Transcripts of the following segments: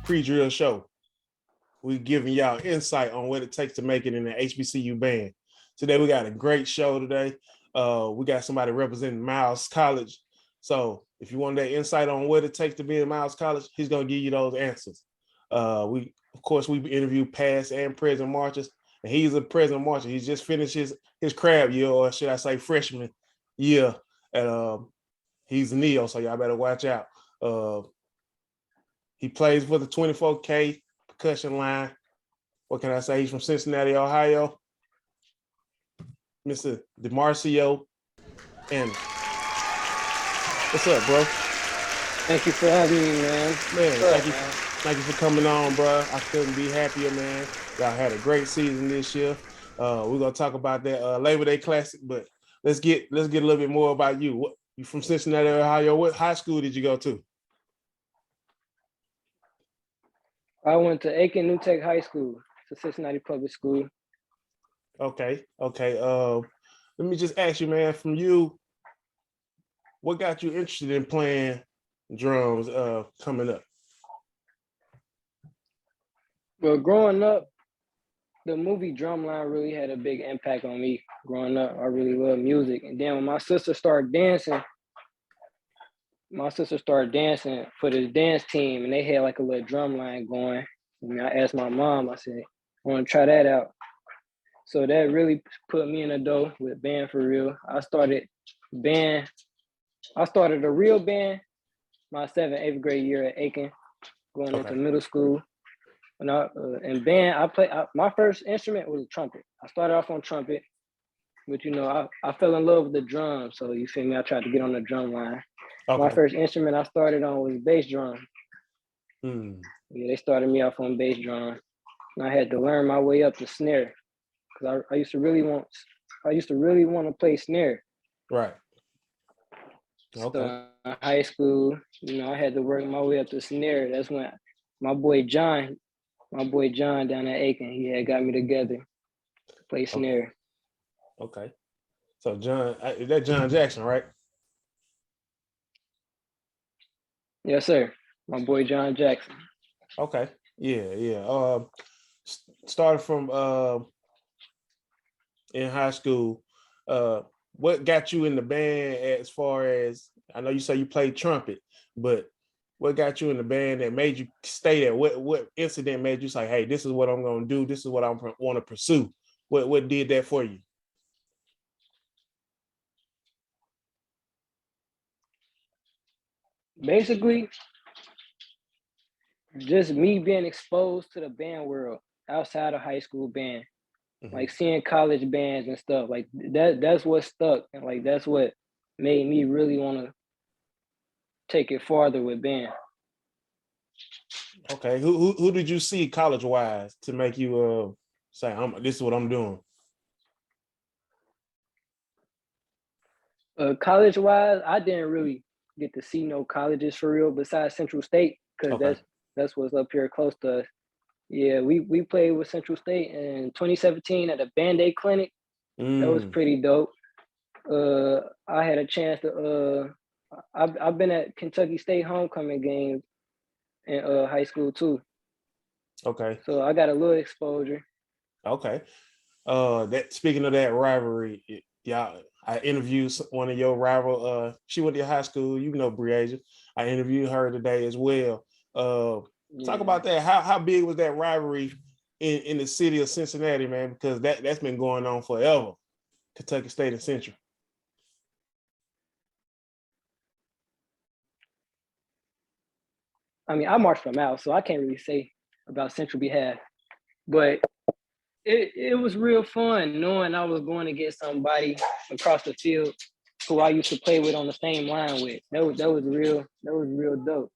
pre-drill show. We're giving y'all insight on what it takes to make it in the HBCU band. Today, we got a great show today. We got somebody representing Miles College. So if you want that insight on what it takes to be in Miles College, he's going to give you those answers. We interviewed past and present marchers, and he's a present marcher. He's just finished his crab year, or should I say freshman year. And he's a neo, so y'all better watch out. He plays for the 24K percussion line. What can I say? He's from Cincinnati, Ohio. Mr. Marcio Anderson. What's up, bro? Thank you for having me, man. Thank you for coming on, bro. I couldn't be happier, man. Y'all had a great season this year. We're gonna talk about that Labor Day Classic, but let's get a little bit more about you. You from Cincinnati, Ohio? What high school did you go to? I went to Aiken New Tech High School. It's a Cincinnati public school. Okay. Let me just ask you, man, from you, what got you interested in playing drums coming up? Well, growing up, the movie Drumline really had a big impact on me. Growing up, I really loved music. And then when my sister started dancing for this dance team, and they had like a little drum line going. And I asked my mom, I said, I want to try that out. So that really put me in the dough with band for real. I started a real band my 7th, 8th grade year at Aiken, going into middle school. And in band, my first instrument was a trumpet. I started off on trumpet, but I fell in love with the drums. So you feel me? I tried to get on the drum line. Okay. My first instrument I started on was bass drum. Yeah, they started me off on bass drum. And I had to learn my way up to snare. Cause I used to really want to play snare. Right. Okay. So in high school, I had to work my way up to snare. That's when my boy John down at Aiken, he had got me together to play snare. Okay. So John, is that John Jackson, right? Yes, sir. My boy John Jackson. Okay. Yeah. Started from in high school. What got you in the band as far as, I know you say you played trumpet, but what got you in the band that made you stay there? What incident made you say, hey, this is what I'm going to do. This is what I want to pursue. What did that for you? Basically, just me being exposed to the band world outside of high school band. Like seeing college bands and stuff like that's what stuck, and like that's what made me really want to take it farther with band. Okay, who did you see college wise to make you say this is what I'm doing? College wise, I didn't really get to see no colleges for real besides Central State, because that's what's up here close to us. Yeah, we played with Central State in 2017 at a Band Aid clinic. That was pretty dope. I had a chance to I've been at Kentucky State homecoming games in high school too. Okay. So I got a little exposure. Okay. Speaking of that rivalry, y'all, I interviewed one of your rival. She went to your high school. You know Breasia. I interviewed her today as well. Talk about that. How big was that rivalry in the city of Cincinnati, man? Because that's been going on forever. Kentucky State and Central. I mean, I marched from out, so I can't really say about Central behalf. But it was real fun knowing I was going to get somebody across the field who I used to play with on the same line with. That was real dope.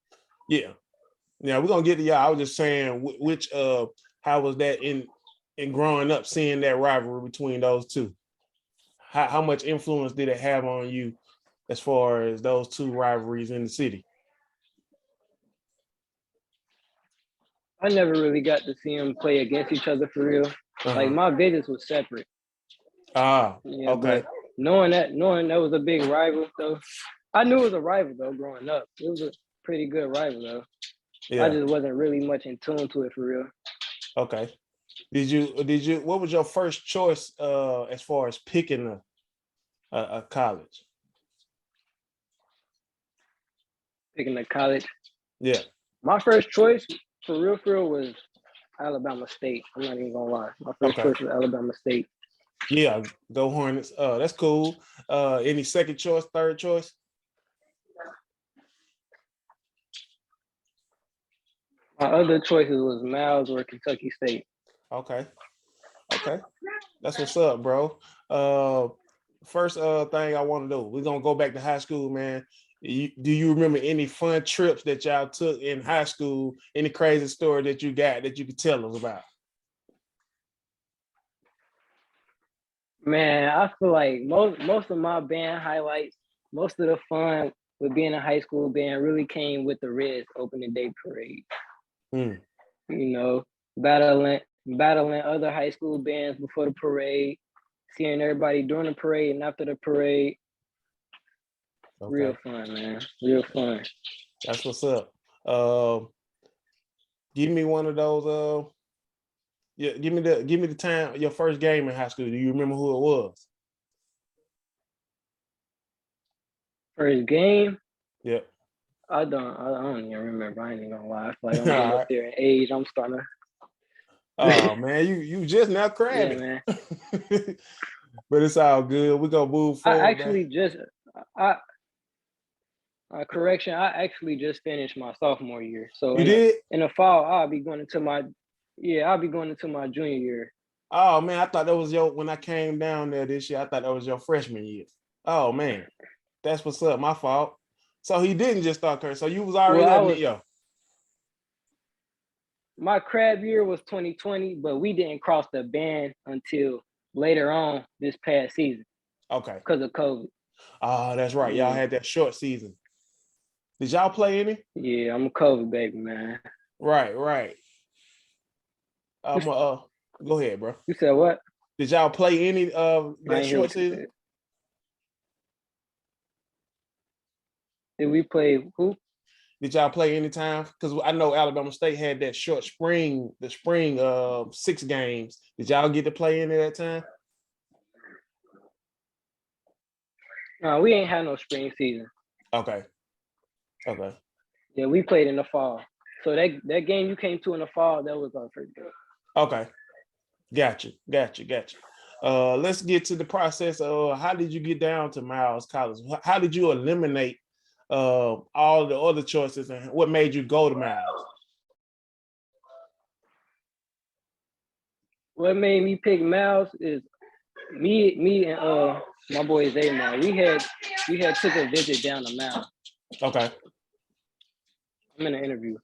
Yeah. Yeah, we're gonna get to y'all. I was just saying, how was that in growing up, seeing that rivalry between those two? How much influence did it have on you as far as those two rivalries in the city? I never really got to see them play against each other for real. Like my visits was separate. Okay. But knowing that was a big rival, though, I knew it was a rival though growing up. It was a pretty good rival though. I Yeah. just wasn't really much in tune to it for real. Okay. What was your first choice as far as picking a college? Picking a college. Yeah. My first choice for real was Alabama State. I'm not even gonna lie. My first Okay. choice was Alabama State. Yeah, go Hornets. That's cool. Any second choice, third choice? My other choices was Miles or Kentucky State. Okay. Okay. That's what's up, bro. First thing I want to do, we're gonna go back to high school, man. Do you remember any fun trips that y'all took in high school? Any crazy story that you got that you could tell us about? Man, I feel like most of my band highlights, most of the fun with being a high school band really came with the Reds opening day parade. Hmm. You know, battling other high school bands before the parade, seeing everybody during the parade and after the parade. Real Okay. fun, man. Real fun. That's what's up. Uh, give me one of those. Yeah, give me the time your first game in high school. Do you remember who it was? First game, Yep. I don't even remember. I ain't even gonna lie. I feel like All I'm getting up right. there in age. I'm starting Oh to man, you just now yeah, crabbing. man. But it's all good. We're gonna move I forward, man. actually just I correction, I actually just finished my sophomore year. So You did? in the fall, I'll be going into my junior year. Oh man, I thought that was your when I came down there this year. I thought that was your freshman year. Oh man, that's what's up. My fault. So he didn't just start cursing. So you was Well, already I a was yo. my crab year was 2020, but we didn't cross the band until later on this past season Okay. because of COVID. Oh, that's right. Y'all Yeah, had that short season. Did y'all play any? yeah, I'm a COVID baby, man. Right, right. Um, uh, go ahead, bro. You said what? Did y'all play any of I that ain't hear short what you season? said. Did we play who? Did y'all play any time? Because I know Alabama State had that short spring, the spring 6 games. Did y'all get to play any of that time? No, we ain't had no spring season. Okay. Okay. Yeah, we played in the fall. So that game you came to in the fall, that was our first game. Okay. Gotcha. Let's get to the process. How did you get down to Miles College? How did you eliminate all the other choices, and what made you go to Miles? What made me pick Miles is me and my boy Zaymar. We had took a visit down to Miles. Okay. I'm in an interview.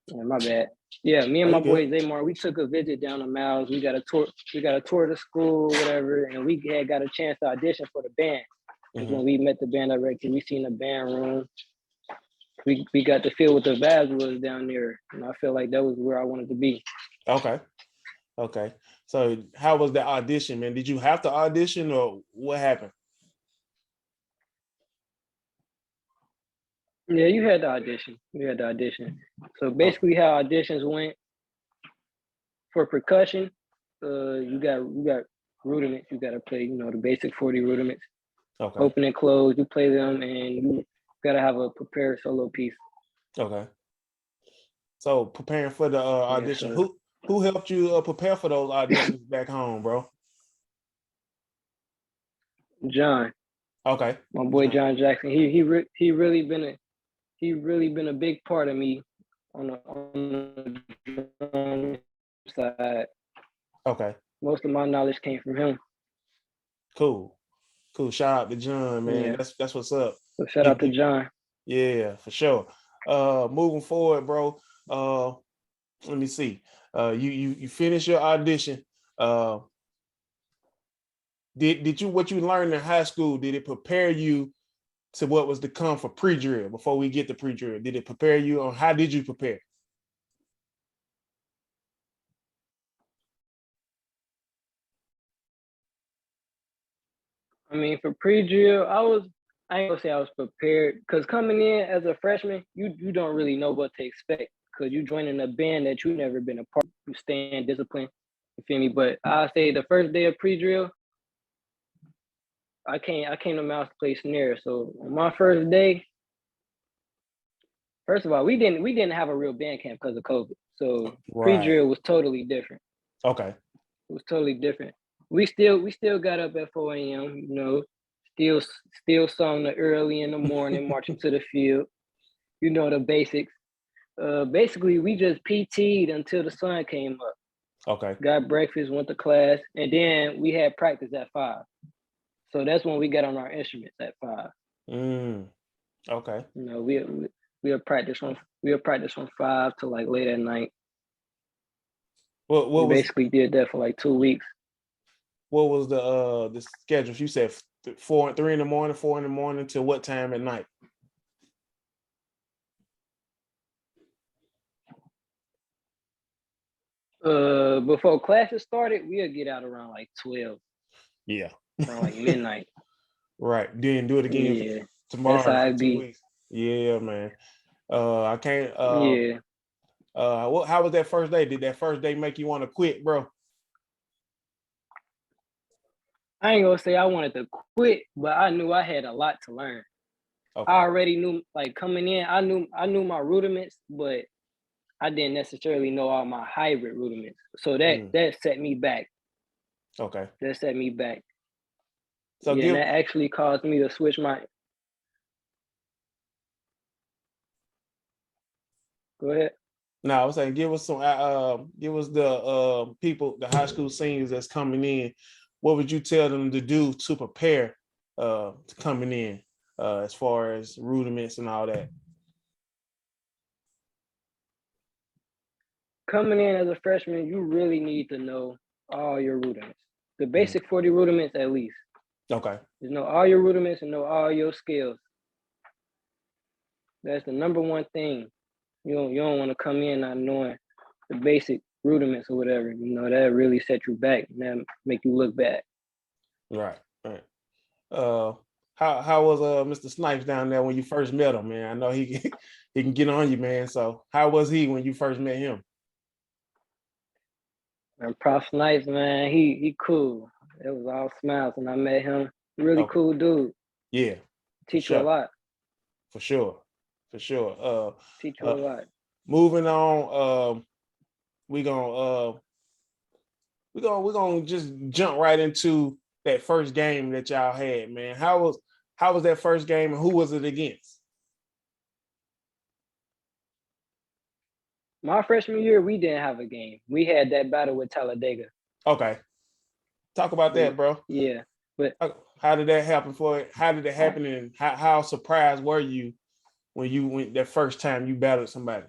Yeah, my bad. Yeah, me and Are my you good? boy Zaymar, we took a visit down to Miles. We got a tour. We got a tour of the school, whatever, and we had got a chance to audition for the band. Because Mm-hmm. when we met the band director, we seen the band room. We got to feel what the vibes was down there, and I feel like that was where I wanted to be. Okay. Okay. So how was the audition, man? Did you have to audition or what happened? Yeah, you had the audition. You had the audition. So Oh, basically, how auditions went for percussion, you got rudiments. You got to play, the basic 40 rudiments. okay. Open and close. You play them, and you got to have a prepared solo piece. Okay. So preparing for the Yeah. audition, So who helped you prepare for those auditions back home, bro? John, Okay. my boy John. John Jackson, he really been a big part of me on the drum side. Okay. Most of my knowledge came from him. Cool. Cool. Shout out to John, man. Yeah. That's what's up. So shout He, out to John. yeah, for sure. Moving forward, bro. Let me see. You finish your audition. Uh, did you what you learned in high school? Did it prepare you to what was to come for pre-drill? Before we get to pre-drill, did it prepare you, or how did you prepare? I mean, for pre-drill, I ain't gonna say I was prepared because coming in as a freshman, you don't really know what to expect because you joining a band that you never been a part of. You staying disciplined, you feel me? But I'll say the first day of pre-drill, I came to Mouse to play snare. So on my first day, first of all, we didn't have a real band camp because of COVID. So Right. pre-drill was totally different. Okay. It was totally different. We still got up at 4 a.m., you know, still sung early in the morning, marching to the field. You know the basics. Basically we just PT'd until the sun came up. Okay. Got breakfast, went to class, and then we had practice at 5. So that's when we got on our instruments at 5. Okay. You know, we'll practice from 5 to like late at night. What We was basically did that for like 2 weeks. what was the schedule? You said 3 in the morning, 4 in the morning till what time at night? Before classes started, we'll get out around like 12, Yeah. around like midnight. Right. Then do it again Yeah, that's tomorrow how for it 2 be. weeks. Yeah, man. I can't Yeah, how was that first day? Did that first day make you want to quit, bro? I ain't gonna say I wanted to quit, but I knew I had a lot to learn. I Okay. already knew, like coming in, I knew my rudiments, but I didn't necessarily know all my hybrid rudiments. So that set me back. Okay. That set me back. So Yeah, and give that actually caused me to switch my. Go ahead. No, I was saying give us some give us the people, the high school seniors that's coming in. What would you tell them to do to prepare to coming in as far as rudiments and all that? Coming in as a freshman, you really need to know all your rudiments. The Mm. basic 40 rudiments at least. Okay. Just know all your rudiments and know all your skills. That's the number one thing. You don't want to come in not knowing the basic rudiments or whatever. You know, that really set you back and that make you look bad. Right. Right. Uh how was Mr. Snipes down there when you first met him, man? I know he he can get on you, man. So how was he when you first met him? And Prof Snipes, man, he cool. It was all smiles when I met him. Really Okay. cool dude. Yeah, for Teach you a sure. lot. For sure. For sure. Teach you a Uh lot. moving on, we gonna we're gonna just jump right into that first game that y'all had, man. How was that first game and who was it against? My freshman year, we didn't have a game. We had that battle with Talladega. Okay. Talk about that, bro. Yeah. But How did that happen how did it happen and how surprised were you when you went that first time you battled somebody?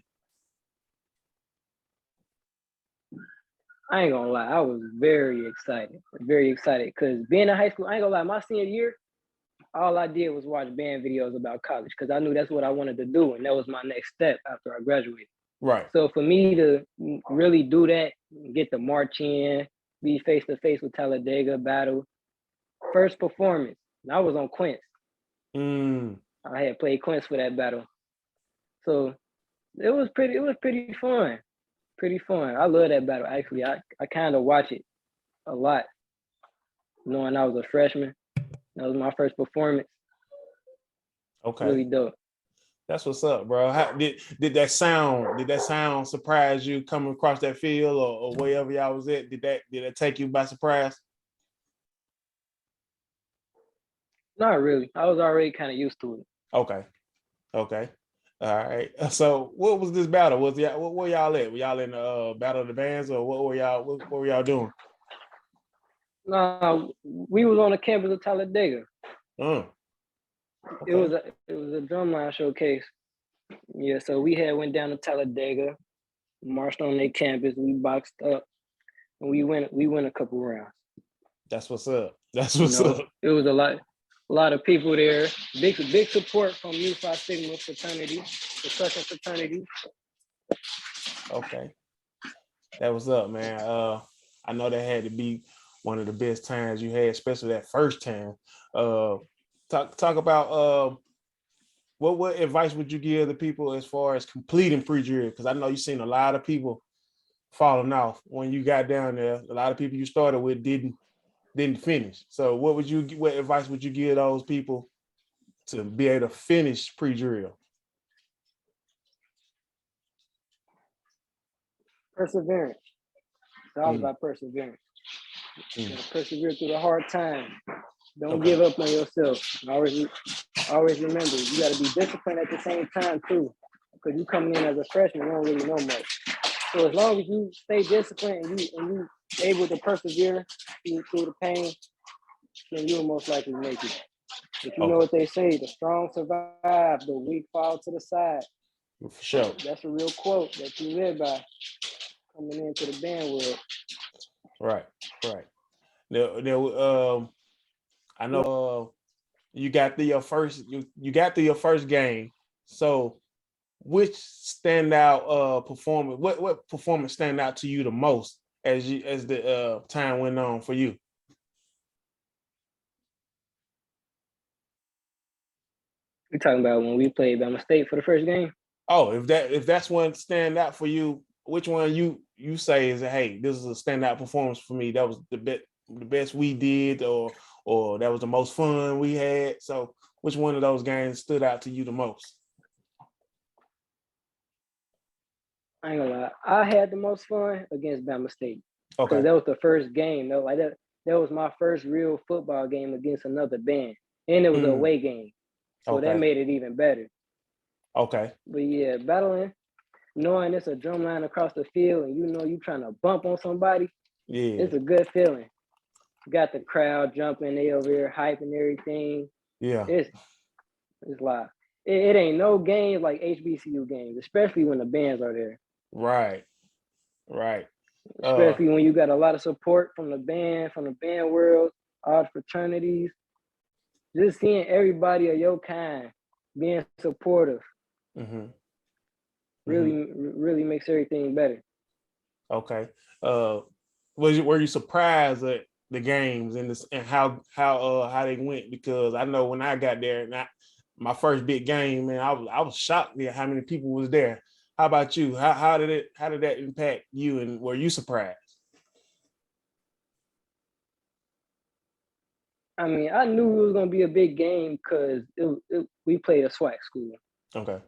I ain't gonna lie, I was very excited. Very excited. Cause being in high school, I ain't gonna lie, my senior year, all I did was watch band videos about college because I knew that's what I wanted to do. And that was my next step after I graduated. Right. So for me to really do that, get the march in, be face to face with Talladega, battle, first performance, I was on Quince. Mm. I had played Quince for that battle. So it was pretty fun. Pretty fun. I love that battle actually. I kind of watch it a lot, knowing I was a freshman. That was my first performance. Okay. Really dope. That's what's up, bro. How, did that sound surprise you coming across that field or wherever y'all was at? Did that take you by surprise? Not really. I was already kind of used to it. Okay. Okay. All right. So what was this battle? What were y'all at? Were y'all in the battle of the bands or what were y'all doing? No, we was on the campus of Talladega. Okay. It was a drumline showcase. Yeah, so we had went down to Talladega, marched on their campus, we boxed up, and we went a couple rounds. That's what's up. That's You what's know, up. it was a lot of people there. Big support from Mu Phi Sigma fraternity, the second fraternity. Okay. That was up, man. I know that had to be one of the best times you had, especially that first time. talk about what advice would you give the people as far as completing pre-drill? Because I know you've seen a lot of people falling off when you got down there. A lot of people you started with didn't finish. So what advice would you give those people to be able to finish pre-drill? Perseverance. It's all about perseverance. Persevere through the hard time. Don't give up on yourself. Always remember, you got to be disciplined at the same time too. Because you coming in as a freshman, you don't really know much. So as long as you stay disciplined and you able to persevere through the pain, then you'll most likely make it. If you know what they say, the strong survive, the weak fall to the side. For sure. That's a real quote that you live by coming into the band world. Right. Now, I know you got through your first game. So, which standout performance? What performance stand out to you the most as the time went on for you? You're talking about when we played Bama State for the first game? Oh, if that's one stand out for you, which one you say is, hey, this is a standout performance for me? That was the best we did, or that was the most fun we had. So which one of those games stood out to you the most? I ain't gonna lie. I had the most fun against Bama State. Okay. Because that was the first game. That was my first real football game against another band. And it was an away game. So that made it even better. Okay. But yeah, battling, knowing it's a drum line across the field and you know you trying to bump on somebody, it's a good feeling. Got the crowd jumping, they over here hyping everything. Yeah. It's live. It ain't no games like HBCU games, especially when the bands are there. Right. Especially when you got a lot of support from the band world, all the fraternities. Just seeing everybody of your kind being supportive really makes everything better. Okay. Were you surprised at the games and how they went? Because I know when I got there, and my first big game, man, I was shocked at how many people was there. How about you? How did that impact you, and were you surprised? I mean, I knew it was gonna be a big game because we played a SWAC school. Okay.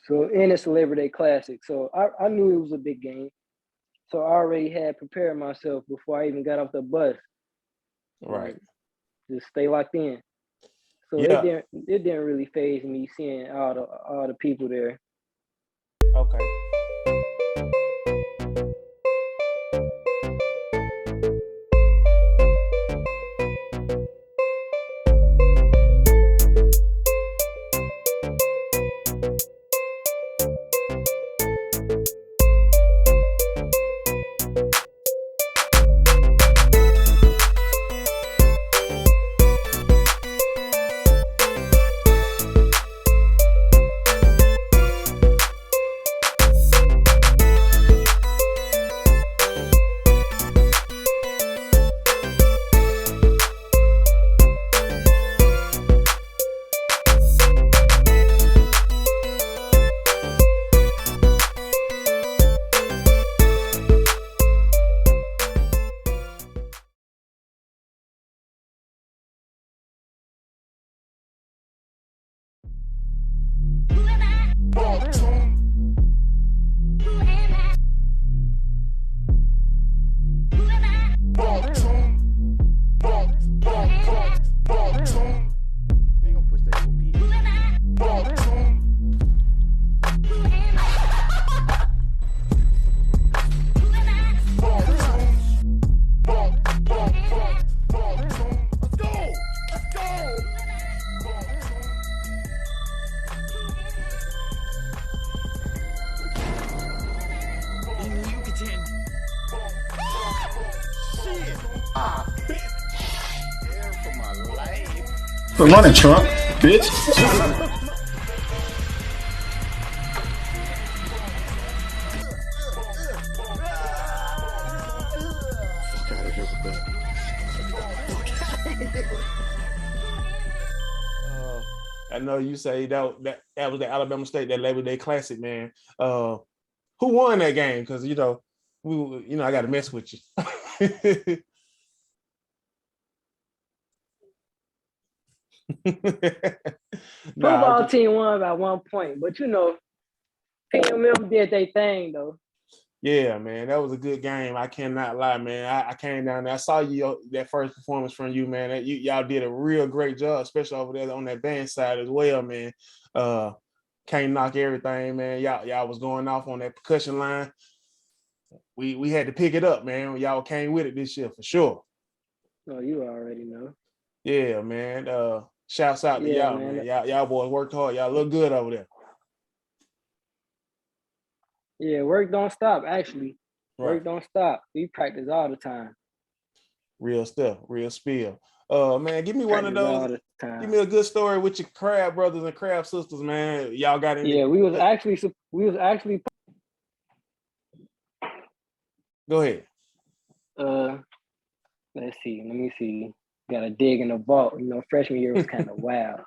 So and it's a Labor Day Classic, so I knew it was a big game. So I already had prepared myself before I even got off the bus. Right. Just stay locked in. So it didn't really faze me seeing all the people there. Okay. Good morning, Trump, bitch. Fuck out of here with that. I know you say that was the Alabama State, that Labor Day Classic, man. Who won that game? Because I got to mess with you. Football team won by 1 point, but PMM did their thing though. Yeah, man, that was a good game. I cannot lie, man. I came down there. I saw you that first performance from you, man. Y'all did a real great job, especially over there on that band side as well, man. Can't knock everything, man. Y'all was going off on that percussion line. We had to pick it up, man. Y'all came with it this year for sure. Oh, you already know. Yeah, man. Shouts out to y'all, man. Y'all boys worked hard. Y'all look good over there. Yeah, work don't stop, actually. Right. Work don't stop. We practice all the time. Real stuff, real spill. Man, give me one of those. Give me a good story with your crab brothers and crab sisters, man. Y'all got any? Yeah, we was actually. Go ahead. Let's see. Let me see. Got to dig in the vault. Freshman year was kind of wild.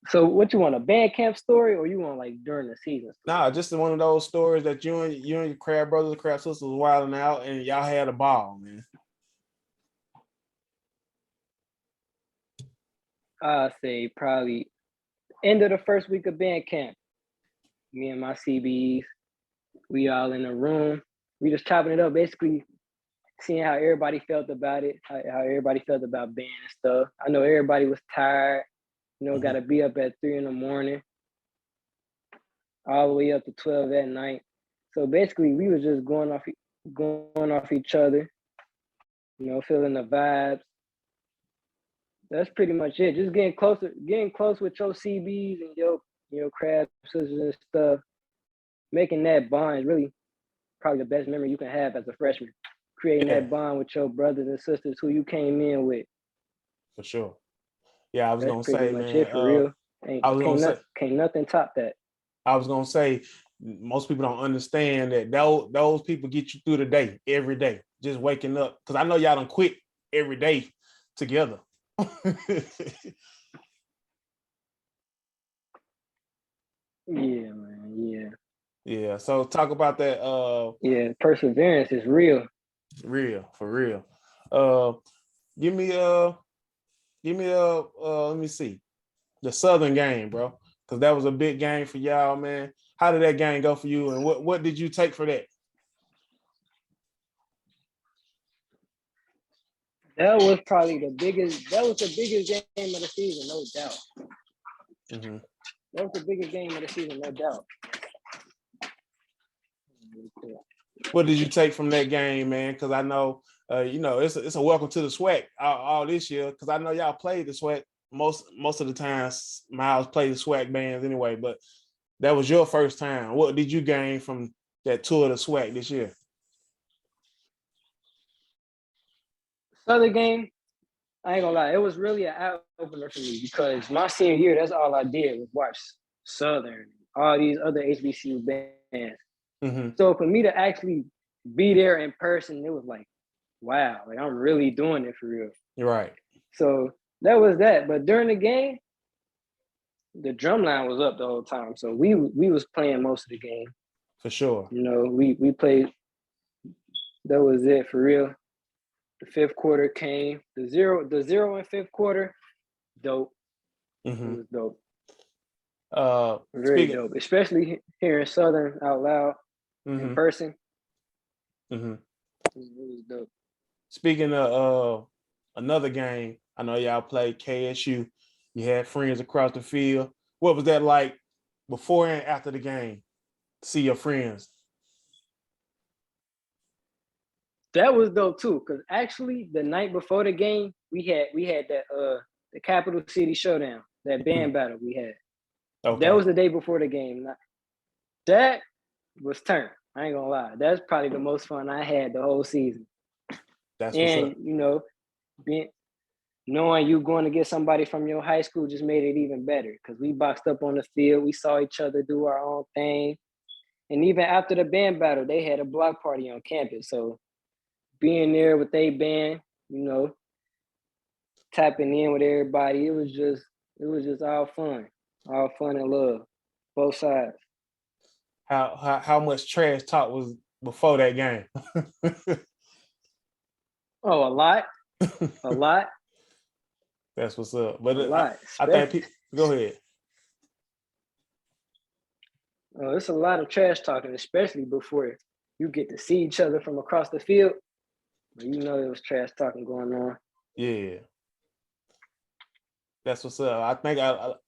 So what you want, a band camp story, or you want like during the season? Nah, just one of those stories that you and your crab brothers, crab sisters was wilding out, and y'all had a ball, man. I'll say probably end of the first week of band camp. Me and my CBs, we all in a room. We just chopping it up, basically seeing how everybody felt about it, how everybody felt about band and stuff. I know everybody was tired. Got to be up at 3 a.m, all the way up to 12 at night. So basically, we was just going off each other, feeling the vibes. That's pretty much it. Just getting close with your CBs and your crab sisters and stuff. Making that bond is really probably the best memory you can have as a freshman. Creating that bond with your brothers and sisters who you came in with. For sure. Yeah, I was gonna say, man. It for real. Can't nothing top that. I was gonna say, most people don't understand that those people get you through the day, every day, just waking up. Because I know y'all don't quit every day together. Yeah, man. Yeah. Yeah. So talk about that. Yeah, perseverance is real. For real. Give me let me see, the Southern game, bro, because that was a big game for y'all, man. How did that game go for you, and what did you take for that? That was the biggest game of the season, no doubt. Mm-hmm. That was the biggest game of the season, no doubt. What did you take from that game, man? Because I know, it's a welcome to the SWAC all this year. Because I know y'all played the SWAC most of the time. Miles played the SWAC bands anyway, but that was your first time. What did you gain from that tour of the SWAC this year? Southern game, I ain't gonna lie, it was really an eye opener for me because my senior year, that's all I did was watch Southern, all these other HBCU bands. Mm-hmm. So for me to actually be there in person, it was like, wow, like I'm really doing it for real. You're right. So that was that. But during the game, the drum line was up the whole time. So we was playing most of the game. For sure. We played, that was it for real. The fifth quarter came. The zero in fifth quarter, dope. Mm-hmm. It was dope. Very dope, especially hearing Southern out loud in person. Mm-hmm. It was dope. Speaking of another game, I know y'all played KSU. You had friends across the field. What was that like before and after the game? See your friends. That was dope too, because actually the night before the game, we had that the Capital City Showdown, that band battle we had. Okay. That was the day before the game. That was turn. I ain't gonna lie. That's probably the most fun I had the whole season. That's what's up. Knowing you going to get somebody from your high school just made it even better because we boxed up on the field. We saw each other do our own thing. And even after the band battle, they had a block party on campus. So being there with they band, tapping in with everybody. It was just all fun and love, both sides. How much trash talk was before that game? Oh, a lot. That's what's up. But A lot. I think people, go ahead. It's a lot of trash talking, especially before you get to see each other from across the field. You know there was trash talking going on. Yeah. That's what's up. I think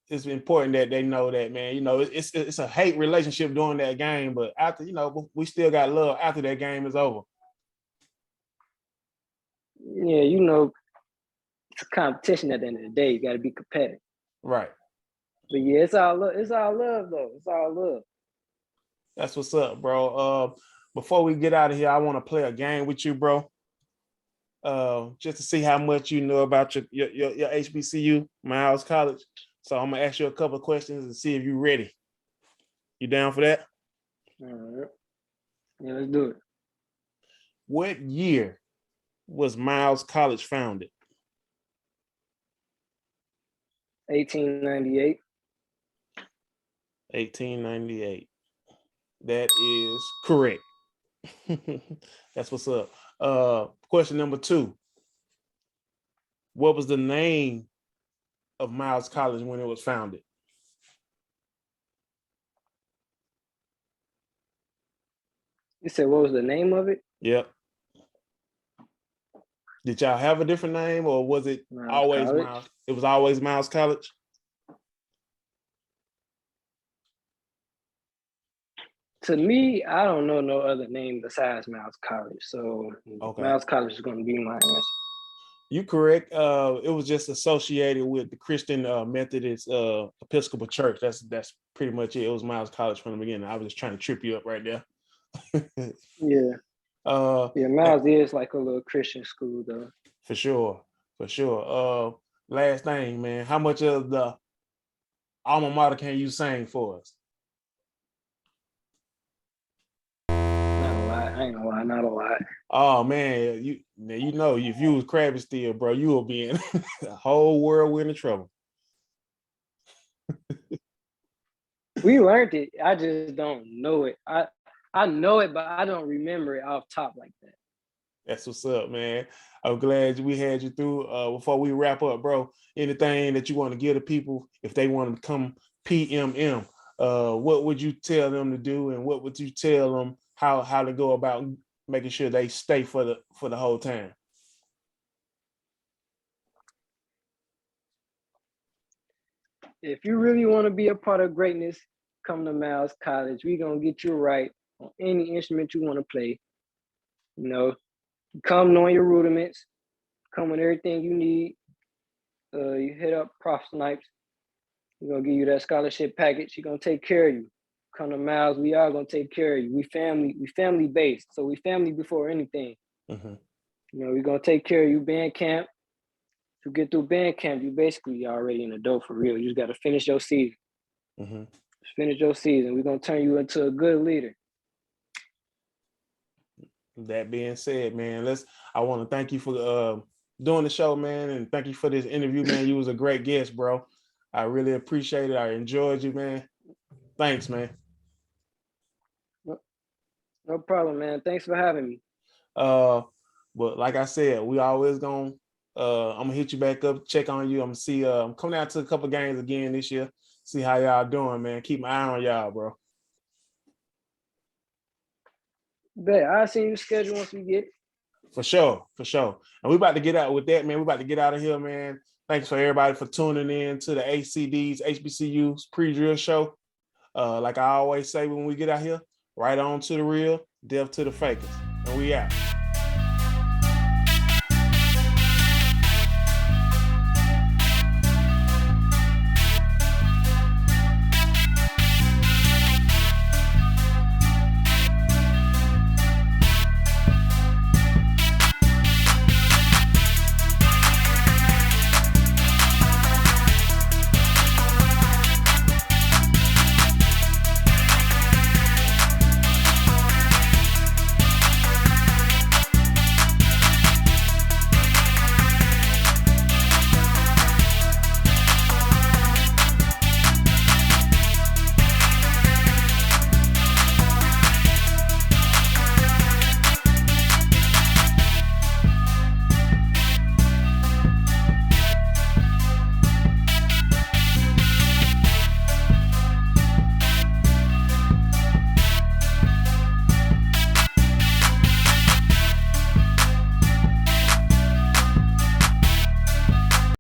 it's important that they know that, man. You know, it's a hate relationship during that game, but after, you know, we still got love after that game is over. Yeah, you know, it's a competition at the end of the day. You got to be competitive. Right. But yeah, it's all love. It's all love, though. It's all love. That's what's up, bro. Before we get out of here, I want to play a game with you, bro. Just to see how much you know about your HBCU, Miles College. So I'm gonna ask you a couple of questions and see if you're ready. You down for that? All right. Yeah, let's do it. What year was Miles College founded? 1898. 1898. That is correct. That's what's up. Question number 2. What was the name of Miles College when it was founded? You said what was the name of it? Yep. Did y'all have a different name, or was it always College? Miles? It was always Miles College? To me, I don't know no other name besides Miles College. So Okay. Miles College is going to be my answer. You correct. It was just associated with the Christian Methodist Episcopal Church. That's pretty much it. It was Miles College from the beginning. I was just trying to trip you up right there. Yeah. Yeah, Miles is like a little Christian school, though. For sure. Last thing, man. How much of the alma mater can you sing for us? Not a lot. I ain't gonna lie, not a lot. Oh man, you know, if you was Krabby still, bro, you will be in the whole world in trouble. We learned it. I just don't know it. I know it, but I don't remember it off top like that. That's what's up, man. I'm glad we had you through. Before we wrap up, bro, anything that you want to give to people if they want to become PMM, what would you tell them to do, and what would you tell them how to go about making sure they stay for the whole time? If you really want to be a part of greatness, come to Miles College. We're going to get you right on any instrument you want to play. You know, come knowing your rudiments, come with everything you need. You hit up Prof Snipes. We're going to give you that scholarship package. He's going to take care of you. Come to Miles, we are going to take care of you. We family based. So we family before anything. Mm-hmm. You know, we're going to take care of you. Band camp. If you get through band camp, you basically already in the dough for real. You just got to finish your season. Mm-hmm. Just finish your season. We're going to turn you into a good leader. That being said, man, I want to thank you for doing the show, man, and thank you for this interview, man. You was a great guest, bro. I really appreciate it. I enjoyed you, man. Thanks, man. No problem, man. Thanks for having me. But like I said, we always I'm gonna hit you back up, check on you. I'm gonna see I'm coming out to a couple games again this year. See how y'all doing, man. Keep my eye on y'all, bro. Bet I'll see you schedule once we get it. For sure. And we about to get out with that, man. We about to get out of here, man. Thanks for everybody for tuning in to the ACDs HBCU's pre-drill show. Like I always say when we get out here, right on to the real, deaf to the fakers. And we out.